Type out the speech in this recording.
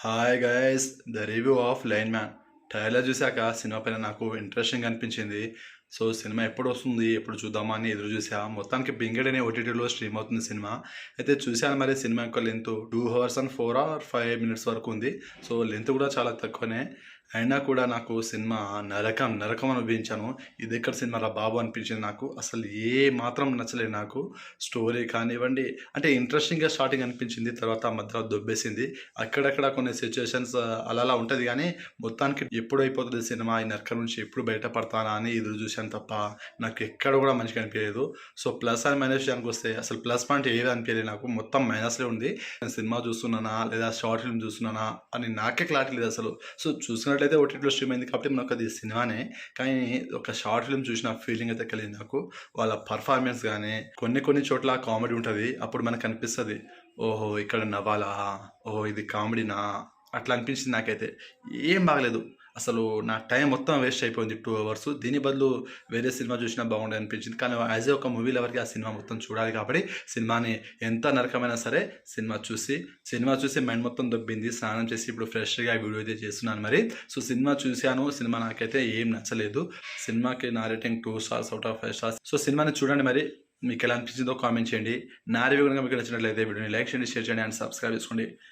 Hi guys, the review of line man trailer చూశాక cinema పైన నాకు ఇంట్రెస్టింగ్ అనిపించింది. సో సినిమా ఎప్పుడు వస్తుంది, ఎప్పుడు చూద్దామా అని ఎదురు చూసా. మొత్తానికి బింగెడ్ అనే ఓటీటీలో స్ట్రీమ్ అవుతుంది సినిమా. అయితే చూశాను. మరి సినిమా యొక్క length 2 hours and 4 or 5 minutes వరకు ఉంది. సో లెంత్ కూడా చాలా తక్కువనే. అయినా కూడా నాకు సినిమా నరకం నరకం అనిపించాను. ఇది ఎక్కడ సినిమా రా బాబు అనిపించింది నాకు. అసలు ఏ మాత్రం నచ్చలేదు నాకు. స్టోరీ కానివ్వండి, అంటే ఇంట్రెస్టింగ్గా స్టార్టింగ్ అనిపించింది, తర్వాత మధ్యలో దొబ్బేసింది. అక్కడక్కడ కొన్ని సిచ్యువేషన్స్ అలా అలా ఉంటుంది, కానీ మొత్తానికి ఎప్పుడు అయిపోతుంది సినిమా, ఈ నరకం నుంచి ఎప్పుడు బయటపడతానా అని ఎదురు చూశాను తప్ప నాకు ఎక్కడ కూడా మంచిగా అనిపించలేదు. సో ప్లస్ అండ్ మైనస్ విషయానికి వస్తే అసలు ప్లస్ పాయింట్ ఏది అనిపించలేదు నాకు. మొత్తం మైనస్లే ఉంది. నేను సినిమా చూస్తున్నానా లేదా షార్ట్ ఫిల్మ్ చూస్తున్నానా అని నాకే క్లారిటీ లేదు అసలు. సో చూసినట్లయితే ఓటీటీలో స్ట్రీమ్ అయింది కాబట్టి మనకు అది సినిమానే, కానీ ఒక షార్ట్ ఫిల్మ్ చూసిన ఫీలింగ్ అయితే కలిగింది నాకు. వాళ్ళ పర్ఫార్మెన్స్ కానీ కొన్ని కొన్ని చోట్ల కామెడీ ఉంటుంది. అప్పుడు మనకు అనిపిస్తుంది, ఓహో ఇక్కడ నవ్వాలా, ఓహో ఇది కామెడీనా, అట్లా అనిపించింది నాకైతే. ఏం బాగలేదు అసలు. నా టైం మొత్తం వేస్ట్ అయిపోయింది 2 hours. దీని బదులు వేరే సినిమా చూసినా బాగుండే అనిపించింది. కానీ యాజ్ ఏ ఒక మూవీ లవర్కి ఆ సినిమా మొత్తం చూడాలి కాబట్టి సినిమాని ఎంత నరకమైనా సరే సినిమా చూసి మైండ్ మొత్తం దొబ్బింది. స్నానం చేసి ఇప్పుడు ఫ్రెష్గా వీడియో అయితే చేస్తున్నాను మరి. సో సినిమా చూశాను. సినిమా నాకైతే ఏం నచ్చలేదు. సినిమాకి నా rating 2 stars out of 5 stars. So సినిమాని చూడండి మరి, మీకు ఎలా అనిపించిందో కామెంట్ చేయండి. నా రివ్యూ కనుక మీకు నచ్చినట్లయితే వీడియోని లైక్ చేయండి, షేర్ చేయండి అండ్ సబ్స్క్రైబ్ చేసుకోండి.